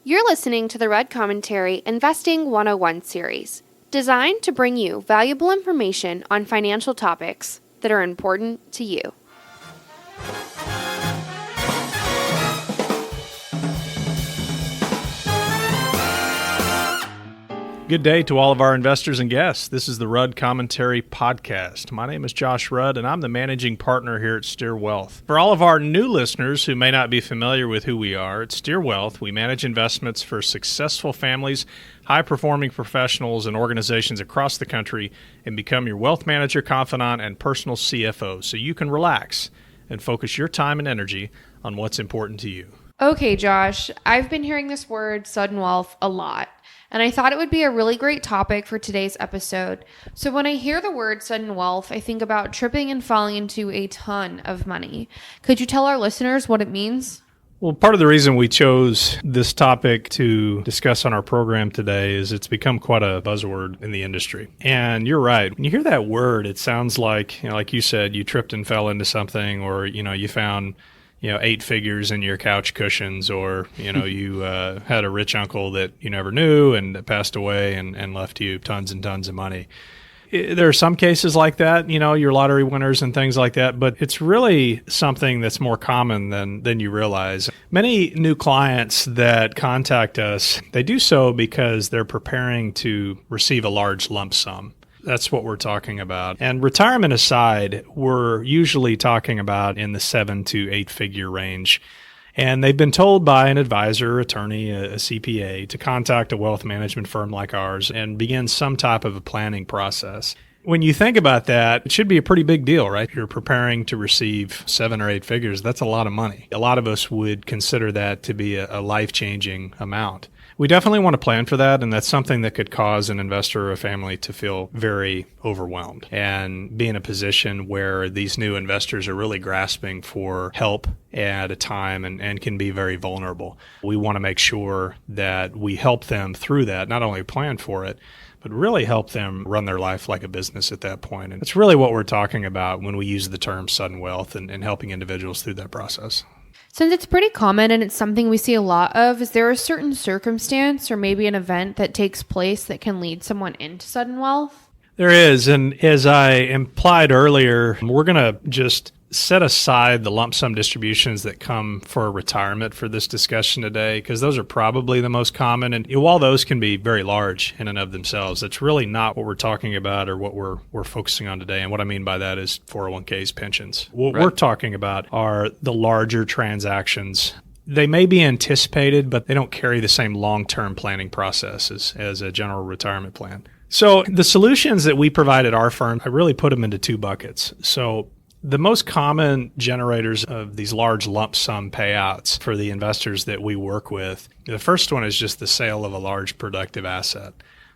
You're listening to the Rudd Commentary Investing 101 series, designed to bring you valuable information on financial topics that are important to you. Good day to all of our investors and guests. This is the Rudd Commentary Podcast. My name is Josh Rudd, and I'm the managing partner here at Steer Wealth. For all of our new listeners who may not be familiar with who we are, at Steer Wealth, we manage investments for successful families, high-performing professionals, and organizations across the country, and become your wealth manager, confidant, and personal CFO, so you can relax and focus your time and energy on what's important to you. Okay, Josh, I've been hearing this word sudden wealth a lot, and I thought it would be a really great topic for today's episode. So when I hear the word sudden wealth, I think about tripping and falling into a ton of money. Could you tell our listeners what it means? Well, part of the reason we chose this topic to discuss on our program today is it's become quite a buzzword in the industry. And you're right. When you hear that word, it sounds like, like you said, you tripped and fell into something, or, you found 8 figures in your couch cushions, or, you had a rich uncle that you never knew and that passed away and left you tons and tons of money. There are some cases like that, your lottery winners and things like that, but it's really something that's more common than you realize. Many new clients that contact us, they do so because they're preparing to receive a large lump sum. That's what we're talking about. And retirement aside, we're usually talking about in the 7 to 8 figure range. And they've been told by an advisor, attorney, a CPA, to contact a wealth management firm like ours and begin some type of a planning process. When you think about that, it should be a pretty big deal, right? You're preparing to receive 7 or 8 figures. That's a lot of money. A lot of us would consider that to be a life-changing amount. We definitely want to plan for that, and that's something that could cause an investor or a family to feel very overwhelmed and be in a position where these new investors are really grasping for help at a time and can be very vulnerable. We want to make sure that we help them through that, not only plan for it, but really help them run their life like a business at that point. And it's really what we're talking about when we use the term sudden wealth and helping individuals through that process. Since it's pretty common and it's something we see a lot of, is there a certain circumstance or maybe an event that takes place that can lead someone into sudden wealth? There is, and as I implied earlier, we're going to just set aside the lump sum distributions that come for retirement for this discussion today, because those are probably the most common. And while those can be very large in and of themselves, that's really not what we're talking about or what we're focusing on today. And what I mean by that is 401ks, pensions. What we're talking about are the larger transactions. They may be anticipated, but they don't carry the same long-term planning process as a general retirement plan. So the solutions that we provide at our firm, I really put them into 2 buckets. So the most common generators of these large lump sum payouts for the investors that we work with, the first one is just the sale of a large productive asset.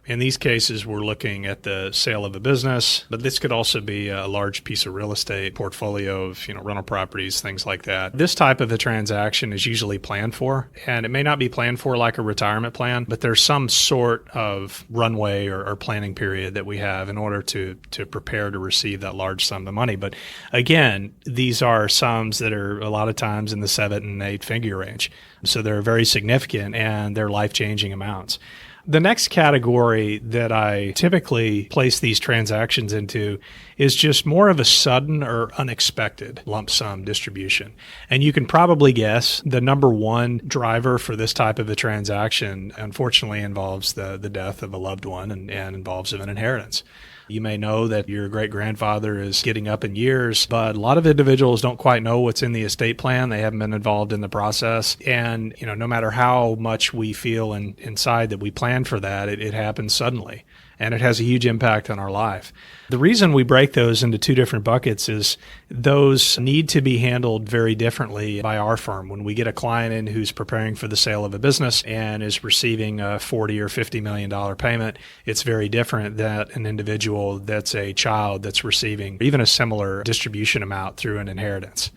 In these cases, we're looking at the sale of a business, but this could also be a large piece of real estate portfolio of, rental properties, things like that. This type of a transaction is usually planned for, and it may not be planned for like a retirement plan, but there's some sort of runway or planning period that we have in order to prepare to receive that large sum of money. But again, these are sums that are a lot of times in the 7 and 8 figure range. So they're very significant and they're life-changing amounts. The next category that I typically place these transactions into is just more of a sudden or unexpected lump sum distribution. And you can probably guess the number one driver for this type of a transaction, unfortunately, involves the death of a loved one and involves an inheritance. You may know that your great-grandfather is getting up in years, but a lot of individuals don't quite know what's in the estate plan. They haven't been involved in the process. And, no matter how much we feel inside that we plan for that, it happens suddenly. And it has a huge impact on our life. The reason we break those into 2 different buckets is those need to be handled very differently by our firm. When we get a client in who's preparing for the sale of a business and is receiving a $40 or $50 million payment, it's very different than an individual that's a child that's receiving even a similar distribution amount through an inheritance.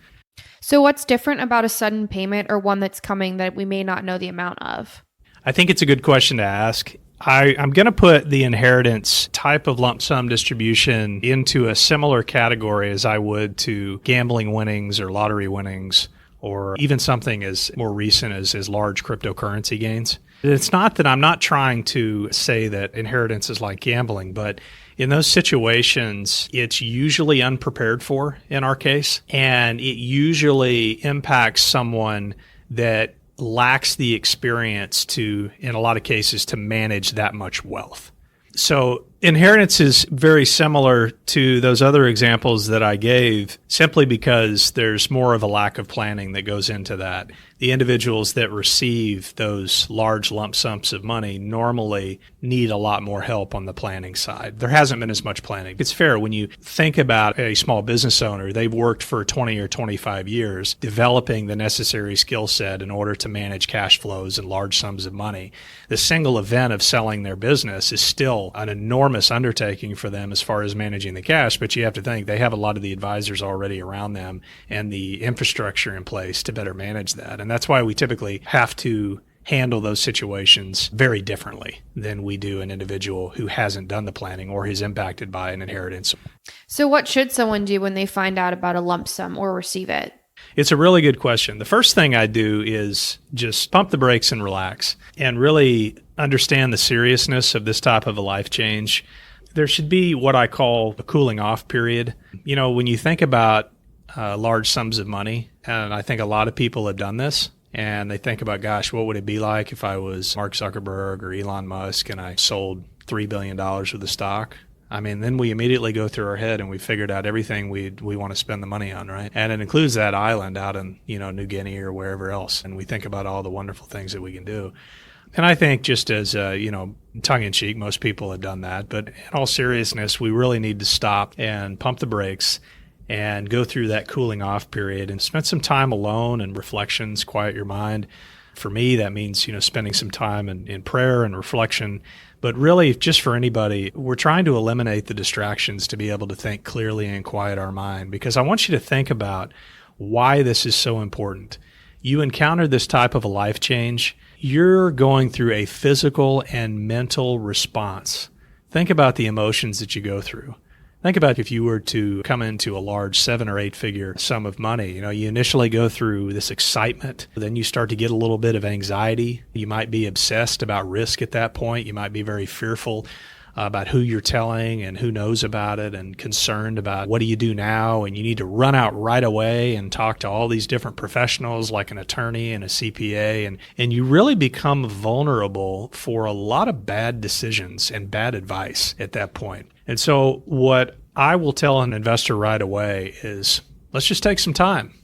So what's different about a sudden payment or one that's coming that we may not know the amount of? I think it's a good question to ask. I'm going to put the inheritance type of lump sum distribution into a similar category as I would to gambling winnings or lottery winnings or even something as more recent as large cryptocurrency gains. It's not that I'm not trying to say that inheritance is like gambling, but in those situations, it's usually unprepared for in our case, and it usually impacts someone that lacks the experience to, in a lot of cases, to manage that much wealth. So inheritance is very similar to those other examples that I gave, simply because there's more of a lack of planning that goes into that. The individuals that receive those large lump sums of money normally need a lot more help on the planning side. There hasn't been as much planning. It's fair when you think about a small business owner, they've worked for 20 or 25 years developing the necessary skill set in order to manage cash flows and large sums of money. The single event of selling their business is still an enormous undertaking for them as far as managing the cash, but you have to think they have a lot of the advisors already around them and the infrastructure in place to better manage that. And that's why we typically have to handle those situations very differently than we do an individual who hasn't done the planning or is impacted by an inheritance. So what should someone do when they find out about a lump sum or receive it? It's a really good question. The first thing I do is just pump the brakes and relax and really understand the seriousness of this type of a life change. There should be what I call a cooling off period. You know, when you think about large sums of money, and I think a lot of people have done this, and they think about, gosh, what would it be like if I was Mark Zuckerberg or Elon Musk and I sold $3 billion worth of stock? I mean, then we immediately go through our head and we figured out everything we want to spend the money on, right? And it includes that island out in, New Guinea or wherever else. And we think about all the wonderful things that we can do. And I think just as, tongue in cheek, most people have done that. But in all seriousness, we really need to stop and pump the brakes and go through that cooling off period and spend some time alone and reflections, quiet your mind. For me, that means, spending some time in prayer and reflection. But really, just for anybody, we're trying to eliminate the distractions to be able to think clearly and quiet our mind, because I want you to think about why this is so important. You encounter this type of a life change, you're going through a physical and mental response. Think about the emotions that you go through. Think about if you were to come into a large 7 or 8 figure sum of money. You initially go through this excitement. Then you start to get a little bit of anxiety. You might be obsessed about risk at that point. You might be very fearful about who you're telling and who knows about it, and concerned about what do you do now. And you need to run out right away and talk to all these different professionals like an attorney and a CPA. And you really become vulnerable for a lot of bad decisions and bad advice at that point. And so what I will tell an investor right away is, let's just take some time.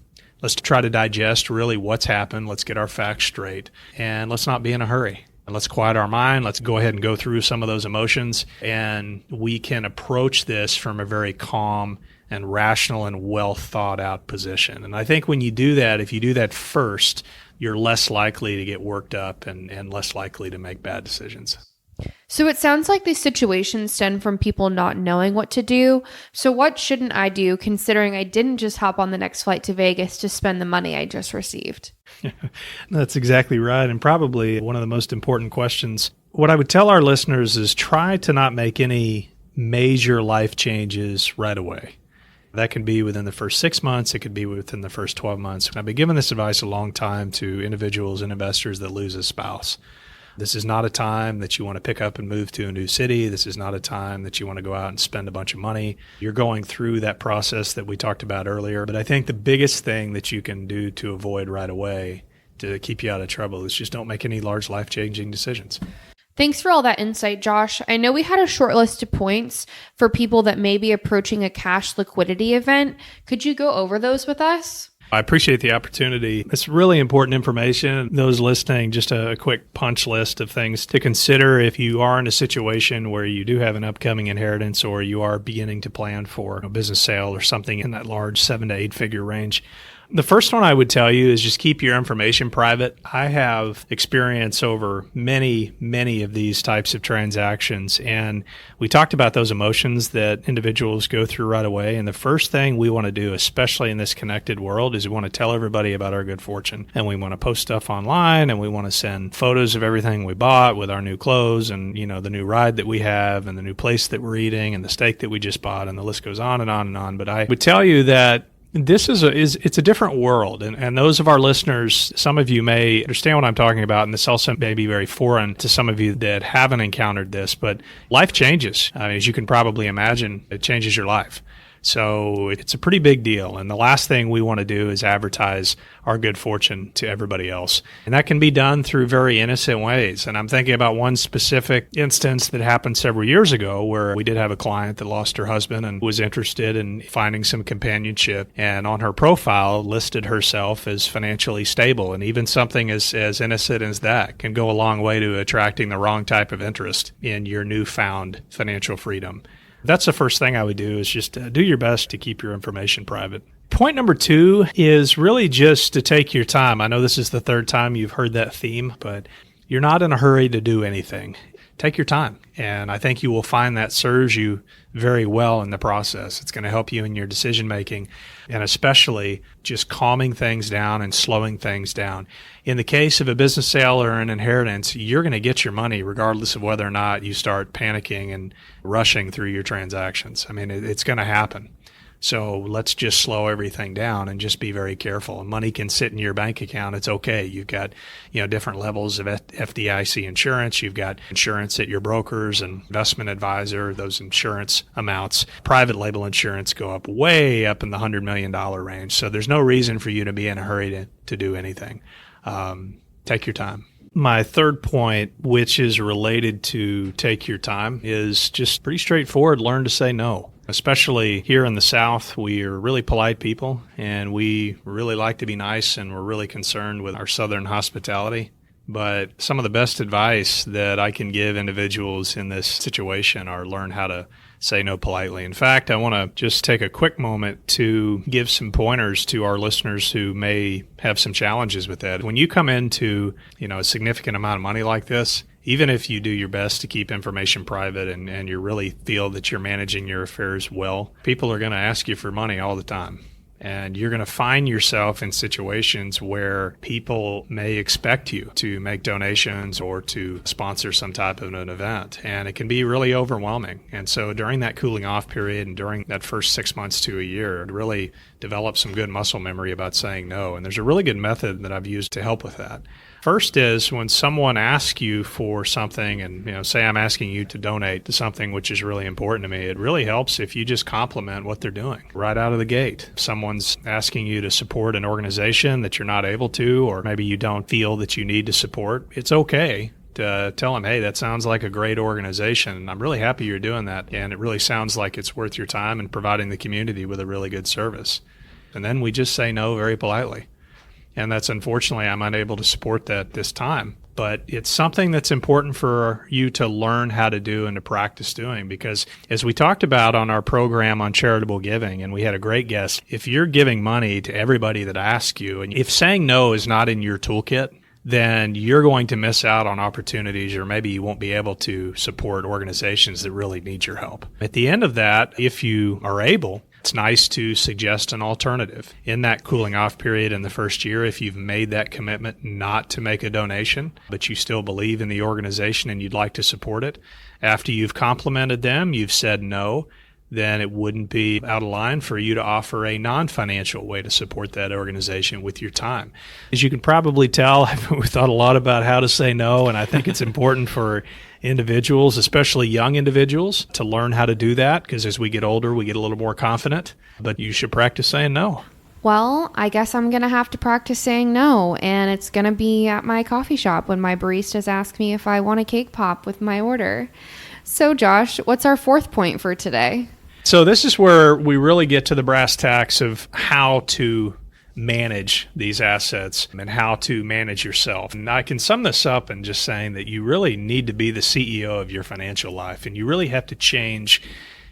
Let's try to digest really what's happened. Let's get our facts straight, and let's not be in a hurry. And let's quiet our mind. Let's go ahead and go through some of those emotions, and we can approach this from a very calm and rational and well thought out position. And I think when you do that, if you do that first, you're less likely to get worked up and less likely to make bad decisions. So it sounds like these situations stem from people not knowing what to do. So what shouldn't I do, considering I didn't just hop on the next flight to Vegas to spend the money I just received? That's exactly right. And probably one of the most important questions. What I would tell our listeners is try to not make any major life changes right away. That can be within the first 6 months. It could be within the first 12 months. I've been giving this advice a long time to individuals and investors that lose a spouse. This is not a time that you want to pick up and move to a new city. This is not a time that you want to go out and spend a bunch of money. You're going through that process that we talked about earlier. But I think the biggest thing that you can do to avoid right away to keep you out of trouble is just don't make any large life-changing decisions. Thanks for all that insight, Josh. I know we had a short list of points for people that may be approaching a cash liquidity event. Could you go over those with us? I appreciate the opportunity. It's really important information. Those listening, just a quick punch list of things to consider if you are in a situation where you do have an upcoming inheritance or you are beginning to plan for a business sale or something in that large 7 to 8 figure range. The first one I would tell you is just keep your information private. I have experience over many, many of these types of transactions, and we talked about those emotions that individuals go through right away. And the first thing we want to do, especially in this connected world, is we want to tell everybody about our good fortune, and we want to post stuff online, and we want to send photos of everything we bought with our new clothes and, the new ride that we have and the new place that we're eating and the steak that we just bought, and the list goes on and on and on. But I would tell you that This it's a different world, and those of our listeners, some of you may understand what I'm talking about, and this also may be very foreign to some of you that haven't encountered this. But life changes, as you can probably imagine. It changes your life. So it's a pretty big deal. And the last thing we want to do is advertise our good fortune to everybody else. And that can be done through very innocent ways. And I'm thinking about one specific instance that happened several years ago where we did have a client that lost her husband and was interested in finding some companionship. And on her profile listed herself as financially stable. And even something as innocent as that can go a long way to attracting the wrong type of interest in your newfound financial freedom. That's the first thing I would do is just do your best to keep your information private. Point number 2 is really just to take your time. I know this is the third time you've heard that theme, but you're not in a hurry to do anything. Take your time. And I think you will find that serves you very well in the process. It's going to help you in your decision making, and especially just calming things down and slowing things down. In the case of a business sale or an inheritance, you're going to get your money regardless of whether or not you start panicking and rushing through your transactions. I mean, it's going to happen. So let's just slow everything down and just be very careful. Money can sit in your bank account. It's okay. You've got, different levels of FDIC insurance. You've got insurance at your brokers and investment advisor. Those insurance amounts, private label insurance, go up way up in the $100 million range. So there's no reason for you to be in a hurry to do anything. Take your time. My third point, which is related to take your time, is just pretty straightforward. Learn to say no. Especially here in the South, we are really polite people, and we really like to be nice, and we're really concerned with our Southern hospitality. But some of the best advice that I can give individuals in this situation are learn how to say no politely. In fact, I want to just take a quick moment to give some pointers to our listeners who may have some challenges with that. When you come into, a significant amount of money like this, even if you do your best to keep information private and you really feel that you're managing your affairs well, people are going to ask you for money all the time. And you're going to find yourself in situations where people may expect you to make donations or to sponsor some type of an event. And it can be really overwhelming. And so during that cooling off period and during that first 6 months to a year, really develop some good muscle memory about saying no. And there's a really good method that I've used to help with that. First is when someone asks you for something and, say I'm asking you to donate to something which is really important to me, it really helps if you just compliment what they're doing right out of the gate. If someone's asking you to support an organization that you're not able to, or maybe you don't feel that you need to support, it's okay to tell them, hey, that sounds like a great organization. I'm really happy you're doing that. And it really sounds like it's worth your time and providing the community with a really good service. And then we just say no very politely. And that's unfortunately, I'm unable to support that this time. But it's something that's important for you to learn how to do and to practice doing. Because as we talked about on our program on charitable giving, and we had a great guest, if you're giving money to everybody that asks you, and if saying no is not in your toolkit, then you're going to miss out on opportunities, or maybe you won't be able to support organizations that really need your help. At the end of that, if you are able, it's nice to suggest an alternative. In that cooling off period in the first year, if you've made that commitment not to make a donation, but you still believe in the organization and you'd like to support it, after you've complimented them, you've said no, then it wouldn't be out of line for you to offer a non-financial way to support that organization with your time. As you can probably tell, we thought a lot about how to say no, and I think it's important for individuals, especially young individuals, to learn how to do that, because as we get older, we get a little more confident, but you should practice saying no. Well, I guess I'm going to have to practice saying no, and it's going to be at my coffee shop when my baristas ask me if I want a cake pop with my order. So, Josh, what's our fourth point for today? So this is where we really get to the brass tacks of how to manage these assets and how to manage yourself. And I can sum this up in just saying that you really need to be the CEO of your financial life, and you really have to change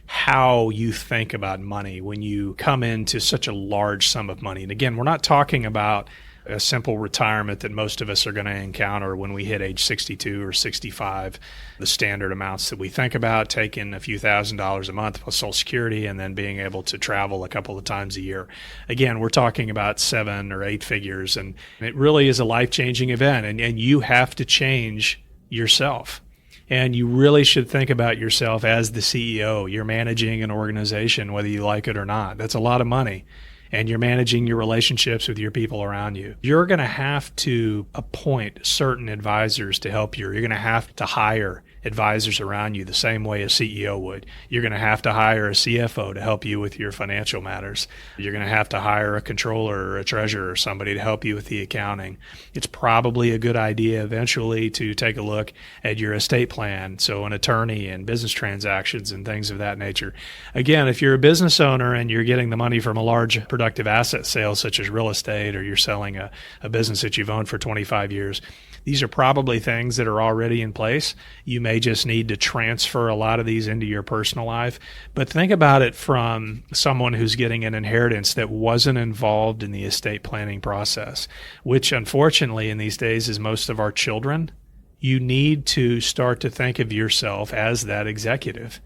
how you think about money when you come into such a large sum of money. And again, we're not talking about a simple retirement that most of us are going to encounter when we hit age 62 or 65. The standard amounts that we think about, taking a few $1,000s a month plus Social Security and then being able to travel a couple of times a year. Again, we're talking about 7 or 8 figures, and it really is a life-changing event, and you have to change yourself. And you really should think about yourself as the CEO. You're managing an organization, whether you like it or not. That's a lot of money. and you're managing your relationships with your people around you, you're going to have to appoint certain advisors to help you. You're going to have to hire advisors around you the same way a CEO would. You're going to have to hire a CFO to help you with your financial matters. You're going to have to hire a controller or a treasurer or somebody to help you with the accounting. It's probably a good idea eventually to take a look at your estate plan, so an attorney and business transactions and things of that nature. Again, if you're a business owner and you're getting the money from a large productive asset sale such as real estate, or you're selling a business that you've owned for 25 years, these are probably things that are already in place. You may just need to transfer a lot of these into your personal life. But think about it from someone who's getting an inheritance that wasn't involved in the estate planning process, which unfortunately in these days is most of our children. You need to start to think of yourself as that executive.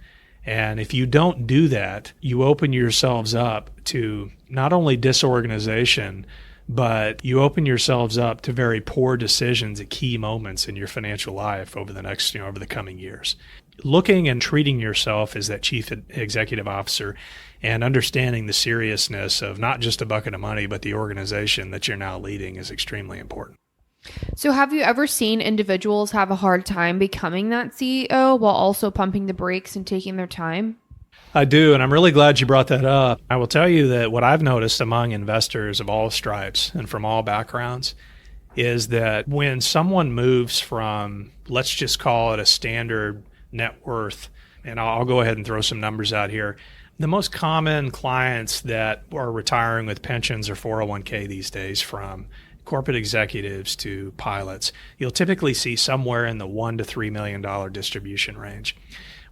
And if you don't do that, you open yourselves up to not only disorganization, but you open yourselves up to very poor decisions at key moments in your financial life over the coming years. Looking and treating yourself as that chief executive officer and understanding the seriousness of not just a bucket of money, but the organization that you're now leading is extremely important. So have you ever seen individuals have a hard time becoming that CEO while also pumping the brakes and taking their time? I do, and I'm really glad you brought that up. I will tell you that what I've noticed among investors of all stripes and from all backgrounds is that when someone moves from, let's just call it a standard net worth, and I'll go ahead and throw some numbers out here, the most common clients that are retiring with pensions or 401k these days, from corporate executives to pilots, you'll typically see somewhere in the $1 to $3 million distribution range.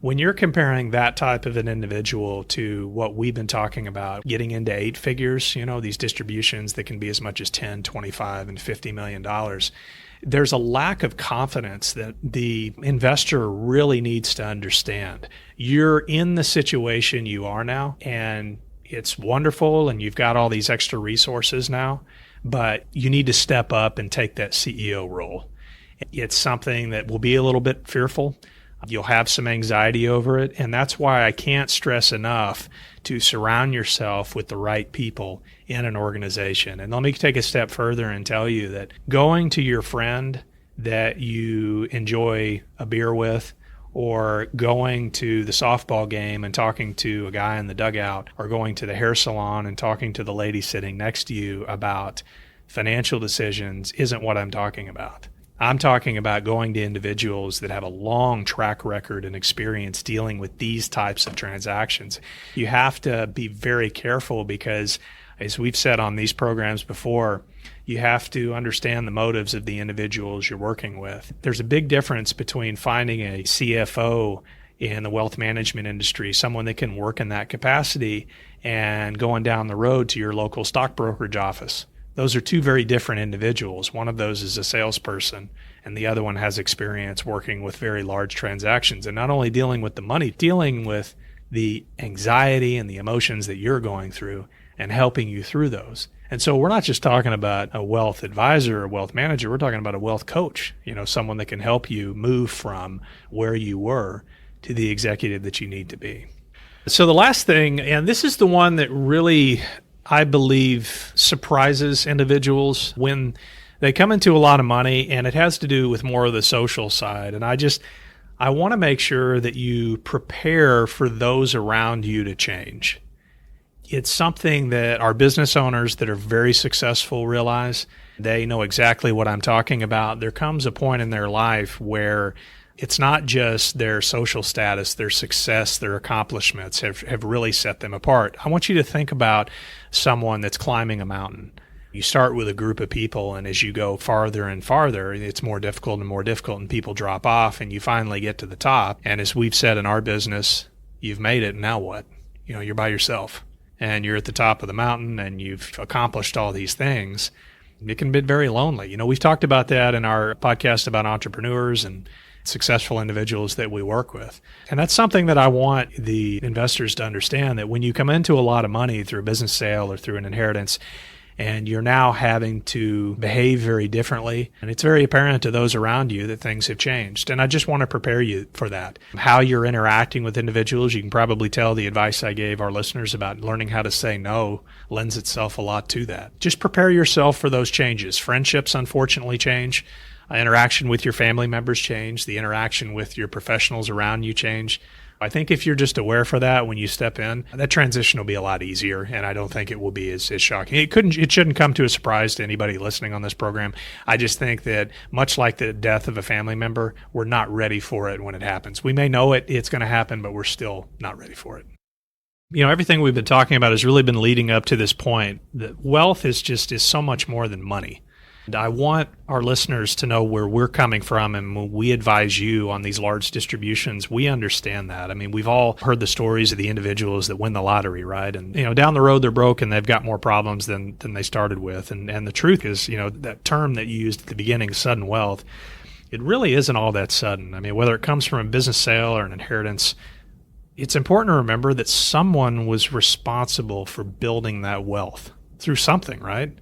When you're comparing that type of an individual to what we've been talking about, getting into 8 figures, these distributions that can be as much as 10, 25, and $50 million, there's a lack of confidence that the investor really needs to understand. You're in the situation you are now, and it's wonderful, and you've got all these extra resources now, but you need to step up and take that CEO role. It's something that will be a little bit fearful. You'll have some anxiety over it, and that's why I can't stress enough to surround yourself with the right people in an organization. And let me take a step further and tell you that going to your friend that you enjoy a beer with, or going to the softball game and talking to a guy in the dugout, or going to the hair salon and talking to the lady sitting next to you about financial decisions isn't what I'm talking about. I'm talking about going to individuals that have a long track record and experience dealing with these types of transactions. You have to be very careful because, as we've said on these programs before, you have to understand the motives of the individuals you're working with. There's a big difference between finding a CFO in the wealth management industry, someone that can work in that capacity, and going down the road to your local stock brokerage office. Those are two very different individuals. One of those is a salesperson, and the other one has experience working with very large transactions. And not only dealing with the money, dealing with the anxiety and the emotions that you're going through and helping you through those. And so we're not just talking about a wealth advisor or wealth manager. We're talking about a wealth coach, someone that can help you move from where you were to the executive that you need to be. So the last thing, and this is the one that really, I believe, surprises individuals when they come into a lot of money, and it has to do with more of the social side. And I want to make sure that you prepare for those around you to change. It's something that our business owners that are very successful realize. They know exactly what I'm talking about. There comes a point in their life where it's not just their social status, their success, their accomplishments have really set them apart. I want you to think about someone that's climbing a mountain. You start with a group of people, and as you go farther and farther, it's more difficult and more difficult, and people drop off, and you finally get to the top. And as we've said in our business, you've made it, now what? You're by yourself, and you're at the top of the mountain, and you've accomplished all these things. It can be very lonely. We've talked about that in our podcast about entrepreneurs and successful individuals that we work with. And that's something that I want the investors to understand, that when you come into a lot of money through a business sale or through an inheritance, and you're now having to behave very differently. And it's very apparent to those around you that things have changed. And I just want to prepare you for that. How you're interacting with individuals, you can probably tell the advice I gave our listeners about learning how to say no lends itself a lot to that. Just prepare yourself for those changes. Friendships, unfortunately, change. Interaction with your family members change. The interaction with your professionals around you change. I think if you're just aware for that when you step in, that transition will be a lot easier, and I don't think it will be as shocking. It shouldn't come to a surprise to anybody listening on this program. I just think that much like the death of a family member, we're not ready for it when it happens. We may know it's going to happen, but we're still not ready for it. Everything we've been talking about has really been leading up to this point that wealth is so much more than money. And I want our listeners to know where we're coming from, and when we advise you on these large distributions, we understand that. I mean, we've all heard the stories of the individuals that win the lottery, right? And, down the road, they're broke and they've got more problems than they started with. And the truth is, that term that you used at the beginning, sudden wealth, it really isn't all that sudden. I mean, whether it comes from a business sale or an inheritance, it's important to remember that someone was responsible for building that wealth through something, right?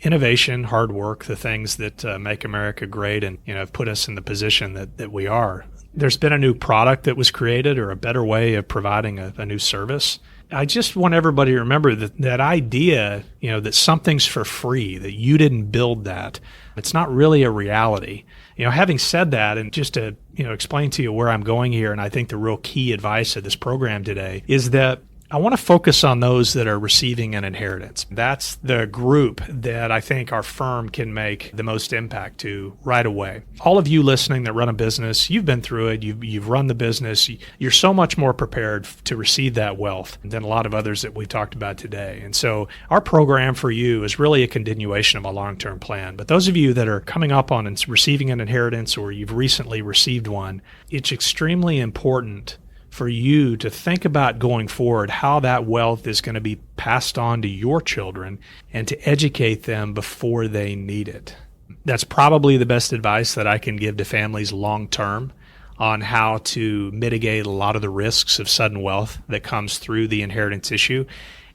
Innovation, hard work, the things that make America great and have put us in the position that we are. There's been a new product that was created or a better way of providing a new service. I just want everybody to remember that idea, that something's for free, that you didn't build that. It's not really a reality. Having said that, and just to explain to you where I'm going here, and I think the real key advice of this program today is that I want to focus on those that are receiving an inheritance. That's the group that I think our firm can make the most impact to right away. All of you listening that run a business, you've been through it, you've run the business, you're so much more prepared to receive that wealth than a lot of others that we talked about today. And so our program for you is really a continuation of a long-term plan. But those of you that are coming up on and receiving an inheritance or you've recently received one, it's extremely important for you to think about going forward how that wealth is going to be passed on to your children and to educate them before they need it. That's probably the best advice that I can give to families long term on how to mitigate a lot of the risks of sudden wealth that comes through the inheritance issue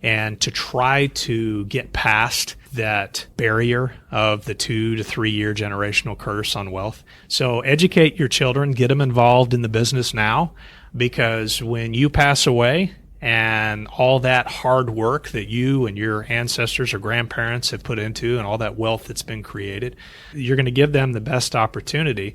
and to try to get past that barrier of the 2 to 3 year generational curse on wealth. So educate your children, get them involved in the business now, because when you pass away and all that hard work that you and your ancestors or grandparents have put into and all that wealth that's been created, you're going to give them the best opportunity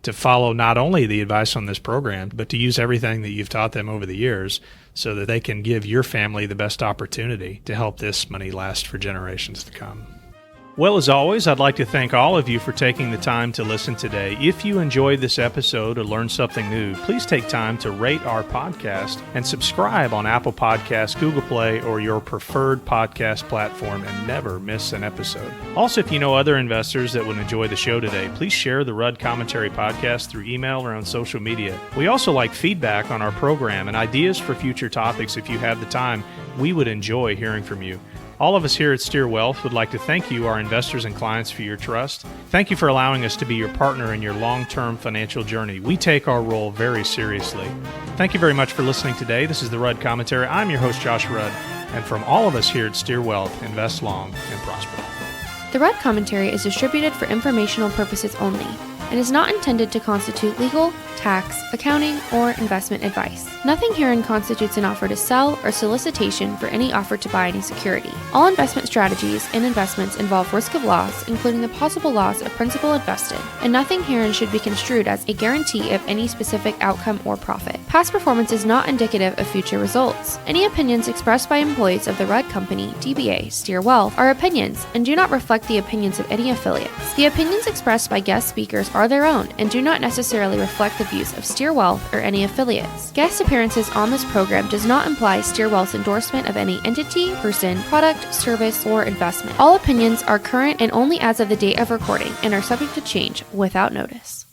to follow not only the advice on this program, but to use everything that you've taught them over the years so that they can give your family the best opportunity to help this money last for generations to come. Well, as always, I'd like to thank all of you for taking the time to listen today. If you enjoyed this episode or learned something new, please take time to rate our podcast and subscribe on Apple Podcasts, Google Play, or your preferred podcast platform and never miss an episode. Also, if you know other investors that would enjoy the show today, please share the Rudd Commentary Podcast through email or on social media. We also like feedback on our program and ideas for future topics. If you have the time, we would enjoy hearing from you. All of us here at Steer Wealth would like to thank you, our investors and clients, for your trust. Thank you for allowing us to be your partner in your long-term financial journey. We take our role very seriously. Thank you very much for listening today. This is the Rudd Commentary. I'm your host, Josh Rudd. And from all of us here at Steer Wealth, invest long and prosper. The Rudd Commentary is distributed for informational purposes only and is not intended to constitute legal, tax, accounting, or investment advice. Nothing herein constitutes an offer to sell or solicitation for any offer to buy any security. All investment strategies and investments involve risk of loss, including the possible loss of principal invested, and nothing herein should be construed as a guarantee of any specific outcome or profit. Past performance is not indicative of future results. Any opinions expressed by employees of the Rudd Company, DBA, Steer Wealth, are opinions and do not reflect the opinions of any affiliates. The opinions expressed by guest speakers are their own and do not necessarily reflect the views of Steer Wealth or any affiliates. Guest appearances on this program does not imply Steer Wealth's endorsement of any entity, person, product, service, or investment. All opinions are current and only as of the date of recording and are subject to change without notice.